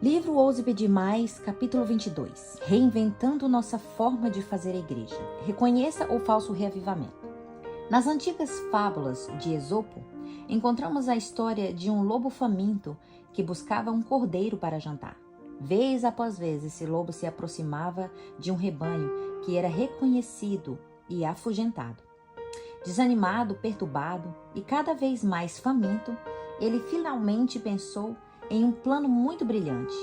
Livro Ouse Pedir Mais, capítulo 22. Reinventando nossa forma de fazer a igreja. Reconheça o falso reavivamento. Nas antigas fábulas de Esopo, encontramos a história de um lobo faminto que buscava um cordeiro para jantar. Vez após vez, esse lobo se aproximava de um rebanho que era reconhecido e afugentado. Desanimado, perturbado e cada vez mais faminto, ele finalmente pensou em um plano muito brilhante.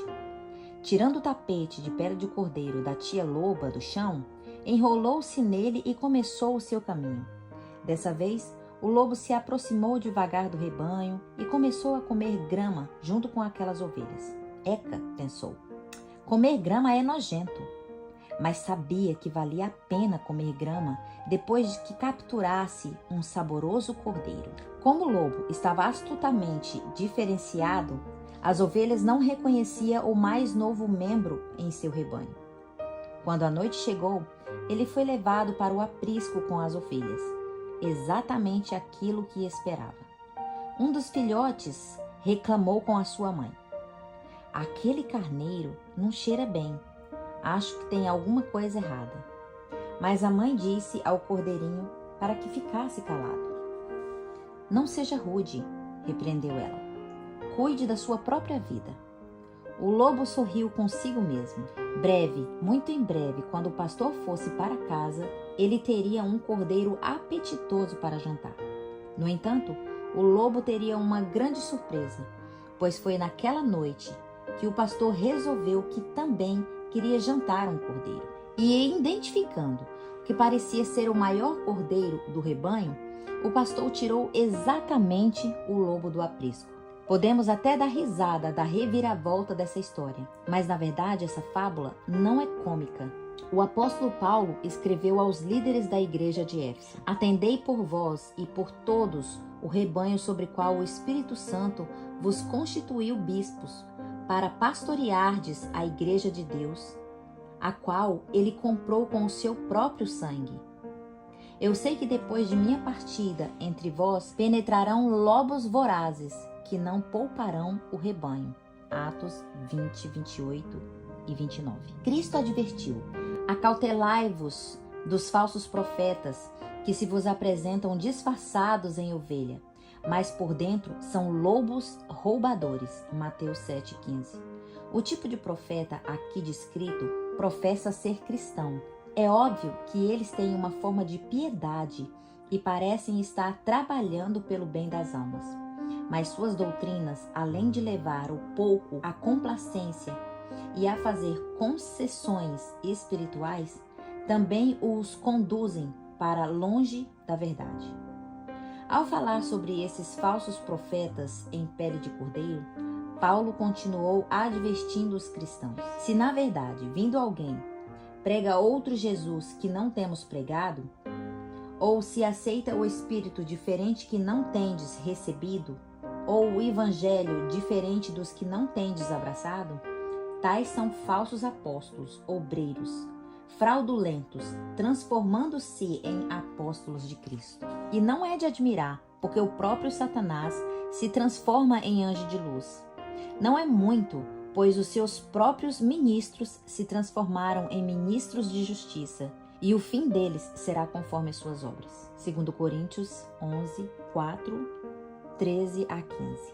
Tirando o tapete de pele de cordeiro da tia loba do chão, enrolou-se nele e começou o seu caminho. Dessa vez, o lobo se aproximou devagar do rebanho e começou a comer grama junto com aquelas ovelhas. Eca, pensou, comer grama é nojento, mas sabia que valia a pena comer grama depois de que capturasse um saboroso cordeiro. Como o lobo estava astutamente diferenciado, as ovelhas não reconheciam o mais novo membro em seu rebanho. Quando a noite chegou, ele foi levado para o aprisco com as ovelhas, exatamente aquilo que esperava. Um dos filhotes reclamou com a sua mãe: "Aquele carneiro não cheira bem. Acho que tem alguma coisa errada." Mas a mãe disse ao cordeirinho para que ficasse calado. "Não seja rude", repreendeu ela. "Cuide da sua própria vida." O lobo sorriu consigo mesmo. Breve, muito em breve, quando o pastor fosse para casa, ele teria um cordeiro apetitoso para jantar. No entanto, o lobo teria uma grande surpresa, pois foi naquela noite que o pastor resolveu que também queria jantar um cordeiro. E identificando o que parecia ser o maior cordeiro do rebanho, o pastor tirou exatamente o lobo do aprisco. Podemos até dar risada da reviravolta dessa história, mas na verdade essa fábula não é cômica. O apóstolo Paulo escreveu aos líderes da igreja de Éfeso: "Atendei por vós e por todos o rebanho sobre qual o Espírito Santo vos constituiu bispos, para pastoreardes a igreja de Deus, a qual ele comprou com o seu próprio sangue. Eu sei que depois de minha partida entre vós penetrarão lobos vorazes, que não pouparão o rebanho." Atos 20, 28 e 29. Cristo advertiu: "Acautelai-vos dos falsos profetas, que se vos apresentam disfarçados em ovelha, mas por dentro são lobos roubadores." Mateus 7,15. O tipo de profeta aqui descrito professa ser cristão. É óbvio que eles têm uma forma de piedade e parecem estar trabalhando pelo bem das almas. Mas suas doutrinas, além de levar o pouco à complacência e a fazer concessões espirituais, também os conduzem para longe da verdade. Ao falar sobre esses falsos profetas em pele de cordeiro, Paulo continuou advertindo os cristãos: "Se na verdade, vindo alguém, prega outro Jesus que não temos pregado, ou se aceita o Espírito diferente que não tendes recebido, ou o Evangelho diferente dos que não tendes abraçado, tais são falsos apóstolos, obreiros, fraudulentos, transformando-se em apóstolos de Cristo. E não é de admirar, porque o próprio Satanás se transforma em anjo de luz. Não é muito, pois os seus próprios ministros se transformaram em ministros de justiça, e o fim deles será conforme as suas obras." 2 Coríntios 11, 4, 13 a 15.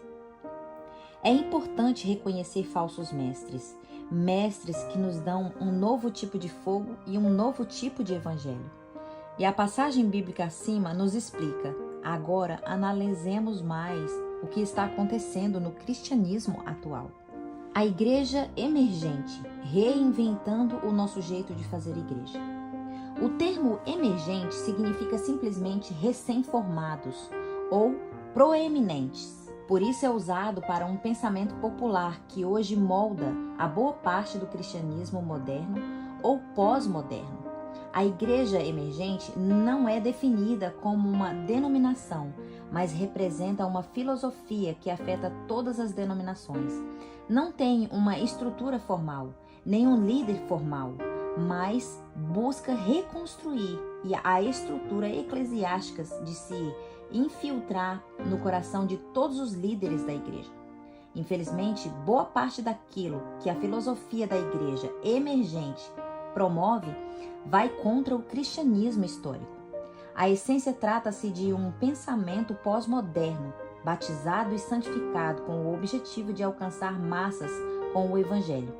É importante reconhecer falsos mestres, mestres que nos dão um novo tipo de fogo e um novo tipo de evangelho. E a passagem bíblica acima nos explica. Agora analisemos mais o que está acontecendo no cristianismo atual. A igreja emergente, reinventando o nosso jeito de fazer igreja. O termo emergente significa simplesmente recém-formados ou proeminentes. Por isso é usado para um pensamento popular que hoje molda a boa parte do cristianismo moderno ou pós-moderno. A igreja emergente não é definida como uma denominação, mas representa uma filosofia que afeta todas as denominações. Não tem uma estrutura formal, nem um líder formal, mas busca reconstruir a estrutura eclesiástica de se infiltrar no coração de todos os líderes da igreja. Infelizmente, boa parte daquilo que a filosofia da igreja emergente promove vai contra o cristianismo histórico. A essência trata-se de um pensamento pós-moderno, batizado e santificado com o objetivo de alcançar massas com o evangelho.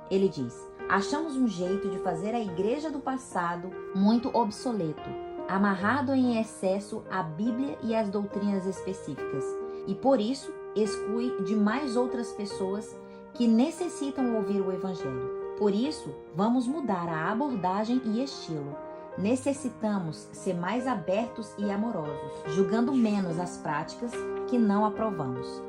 Ele diz: achamos um jeito de fazer a igreja do passado muito obsoleto, amarrado em excesso à Bíblia e às doutrinas específicas, e por isso exclui de mais outras pessoas que necessitam ouvir o evangelho. Por isso, vamos mudar a abordagem e estilo. Necessitamos ser mais abertos e amorosos, julgando menos as práticas que não aprovamos.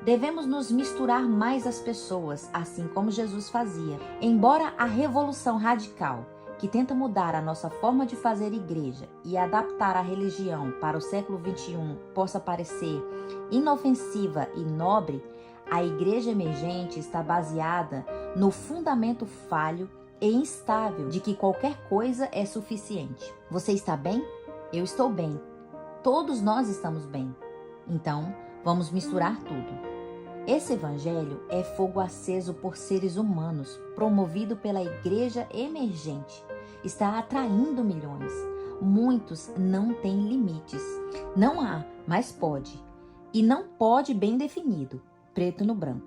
Devemos nos misturar mais às pessoas, assim como Jesus fazia. Embora a revolução radical, que tenta mudar a nossa forma de fazer igreja e adaptar a religião para o século XXI, possa parecer inofensiva e nobre, a igreja emergente está baseada no fundamento falho e instável de que qualquer coisa é suficiente. Você está bem? Eu estou bem. Todos nós estamos bem. Então, vamos misturar tudo. Esse evangelho é fogo aceso por seres humanos, promovido pela igreja emergente. Está atraindo milhões. Muitos não têm limites. Não há, mas pode. E não pode bem definido, preto no branco.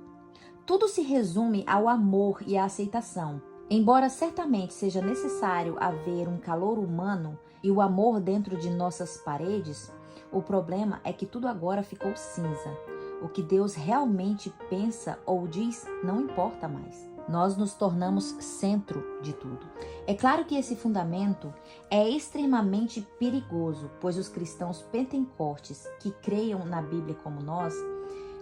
Tudo se resume ao amor e à aceitação. Embora certamente seja necessário haver um calor humano e o amor dentro de nossas paredes, o problema é que tudo agora ficou cinza. O que Deus realmente pensa ou diz não importa mais. Nós nos tornamos centro de tudo. É claro que esse fundamento é extremamente perigoso, pois os cristãos pentecostes que creiam na Bíblia como nós,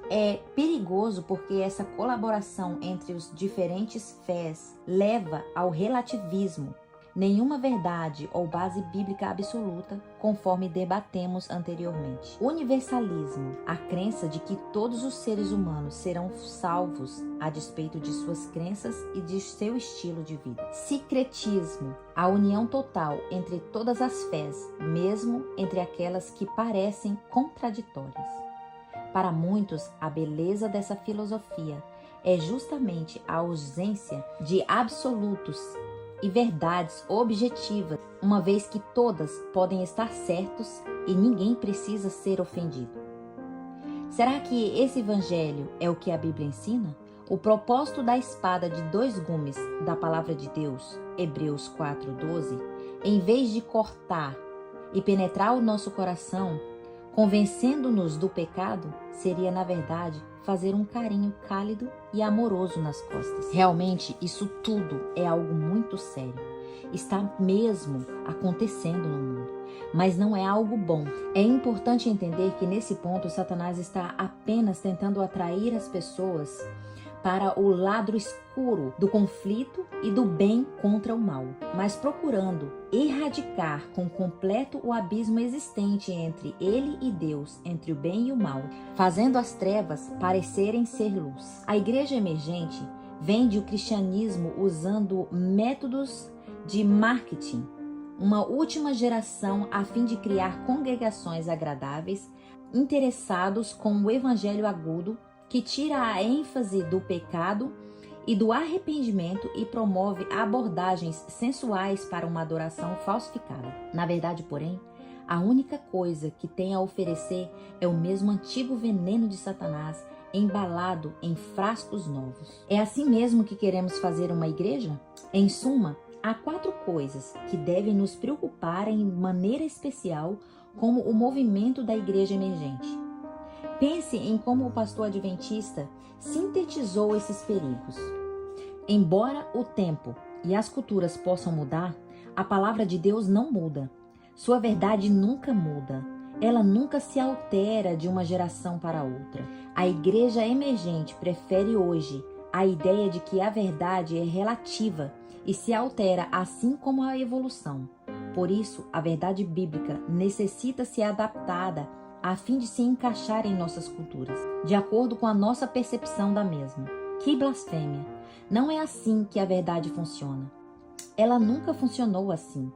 é perigoso porque essa colaboração entre os diferentes fés leva ao relativismo. Nenhuma verdade ou base bíblica absoluta, conforme debatemos anteriormente. Universalismo, a crença de que todos os seres humanos serão salvos a despeito de suas crenças e de seu estilo de vida. Sincretismo, a união total entre todas as fés, mesmo entre aquelas que parecem contraditórias. Para muitos, a beleza dessa filosofia é justamente a ausência de absolutos e verdades objetivas, uma vez que todas podem estar certos e ninguém precisa ser ofendido. Será que esse evangelho é o que a Bíblia ensina? O propósito da espada de 2 gumes da palavra de Deus, Hebreus 4:12, em vez de cortar e penetrar o nosso coração, convencendo-nos do pecado, seria, na verdade, fazer um carinho cálido e amoroso nas costas. Realmente, isso tudo é algo muito sério. Está mesmo acontecendo no mundo, mas não é algo bom. É importante entender que nesse ponto Satanás está apenas tentando atrair as pessoas para o lado escuro do conflito e do bem contra o mal, mas procurando erradicar com completo o abismo existente entre ele e Deus, entre o bem e o mal, fazendo as trevas parecerem ser luz. A igreja emergente vende o cristianismo usando métodos de marketing, uma última geração a fim de criar congregações agradáveis, interessados com o evangelho agudo, que tira a ênfase do pecado e do arrependimento e promove abordagens sensuais para uma adoração falsificada. Na verdade, porém, a única coisa que tem a oferecer é o mesmo antigo veneno de Satanás embalado em frascos novos. É assim mesmo que queremos fazer uma igreja? Em suma, há 4 coisas que devem nos preocupar em maneira especial como o movimento da igreja emergente. Pense em como o pastor adventista sintetizou esses perigos. Embora o tempo e as culturas possam mudar, a palavra de Deus não muda. Sua verdade nunca muda. Ela nunca se altera de uma geração para outra. A igreja emergente prefere hoje a ideia de que a verdade é relativa e se altera assim como a evolução. Por isso, a verdade bíblica necessita ser adaptada a fim de se encaixar em nossas culturas, de acordo com a nossa percepção da mesma. Que blasfêmia! Não é assim que a verdade funciona. Ela nunca funcionou assim.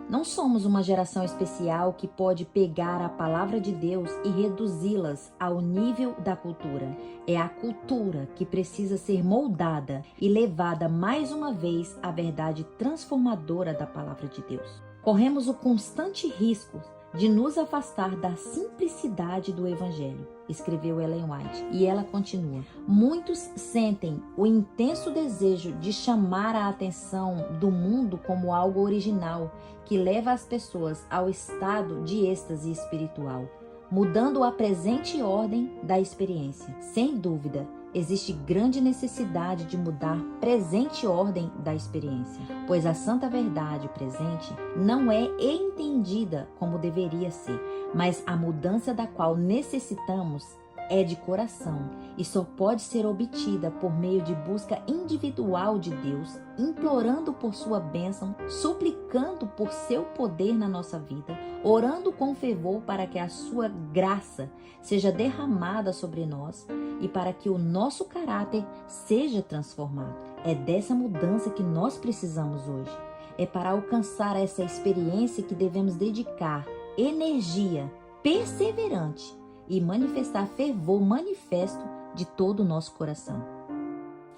Não somos uma geração especial que pode pegar a palavra de Deus e reduzi-las ao nível da cultura. É a cultura que precisa ser moldada e levada mais uma vez à verdade transformadora da palavra de Deus. Corremos o constante risco de nos afastar da simplicidade do Evangelho, escreveu Ellen White. E ela continua: muitos sentem o intenso desejo de chamar a atenção do mundo como algo original, que leva as pessoas ao estado de êxtase espiritual, mudando a presente ordem da experiência. Sem dúvida, existe grande necessidade de mudar a presente ordem da experiência, pois a santa verdade presente não é entendida como deveria ser, mas a mudança da qual necessitamos é de coração e só pode ser obtida por meio de busca individual de Deus, implorando por sua bênção, suplicando por seu poder na nossa vida, orando com fervor para que a sua graça seja derramada sobre nós e para que o nosso caráter seja transformado. É dessa mudança que nós precisamos hoje. É para alcançar essa experiência que devemos dedicar energia perseverante e manifestar fervor manifesto de todo o nosso coração.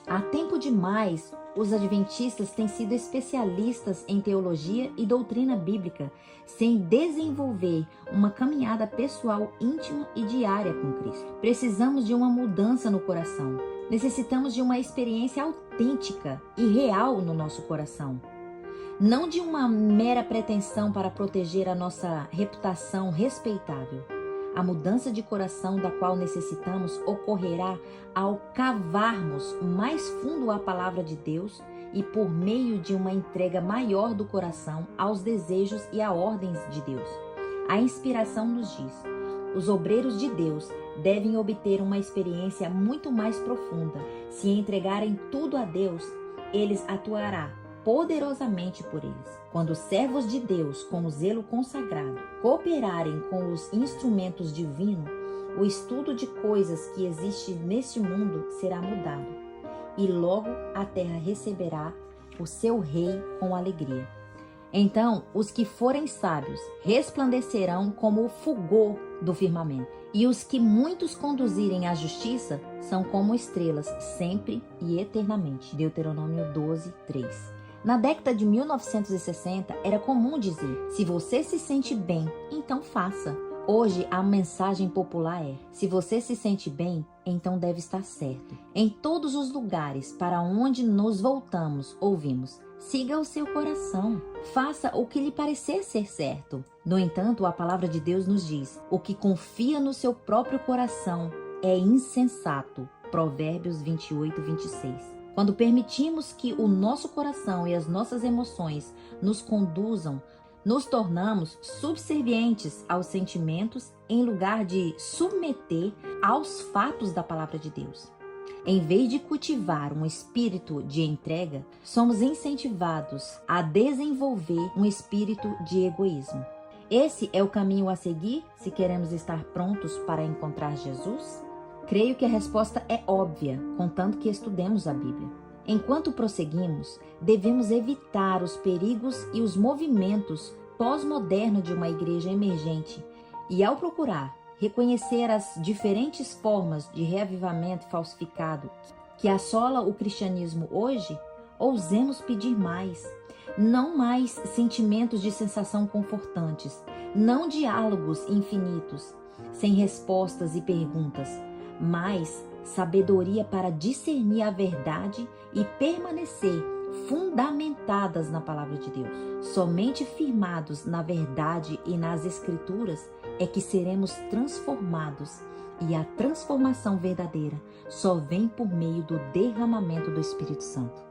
Há tempo demais, os adventistas têm sido especialistas em teologia e doutrina bíblica, sem desenvolver uma caminhada pessoal íntima e diária com Cristo. Precisamos de uma mudança no coração. Necessitamos de uma experiência autêntica e real no nosso coração. Não de uma mera pretensão para proteger a nossa reputação respeitável. A mudança de coração da qual necessitamos ocorrerá ao cavarmos mais fundo a palavra de Deus e por meio de uma entrega maior do coração aos desejos e a ordens de Deus. A inspiração nos diz: os obreiros de Deus devem obter uma experiência muito mais profunda. Se entregarem tudo a Deus, Ele atuará poderosamente por eles. Quando os servos de Deus, com o zelo consagrado, cooperarem com os instrumentos divinos, o estudo de coisas que existe neste mundo será mudado, e logo a terra receberá o seu rei com alegria. Então, os que forem sábios resplandecerão como o fulgor do firmamento, e os que muitos conduzirem à justiça são como estrelas, sempre e eternamente. Deuteronômio 12, 3. Na década de 1960, era comum dizer: se você se sente bem, então faça. Hoje, a mensagem popular é: se você se sente bem, então deve estar certo. Em todos os lugares para onde nos voltamos, ouvimos: siga o seu coração, faça o que lhe parecer ser certo. No entanto, a palavra de Deus nos diz: o que confia no seu próprio coração é insensato. Provérbios 28, 26. Quando permitimos que o nosso coração e as nossas emoções nos conduzam, nos tornamos subservientes aos sentimentos em lugar de submeter aos fatos da palavra de Deus. Em vez de cultivar um espírito de entrega, somos incentivados a desenvolver um espírito de egoísmo. Esse é o caminho a seguir se queremos estar prontos para encontrar Jesus? Creio que a resposta é óbvia, contanto que estudemos a Bíblia. Enquanto prosseguimos, devemos evitar os perigos e os movimentos pós-modernos de uma igreja emergente e, ao procurar reconhecer as diferentes formas de reavivamento falsificado que assola o cristianismo hoje, ousemos pedir mais. Não mais sentimentos de sensação confortantes, não diálogos infinitos, sem respostas e perguntas, mas sabedoria para discernir a verdade e permanecer fundamentadas na palavra de Deus. Somente firmados na verdade e nas Escrituras é que seremos transformados, e a transformação verdadeira só vem por meio do derramamento do Espírito Santo.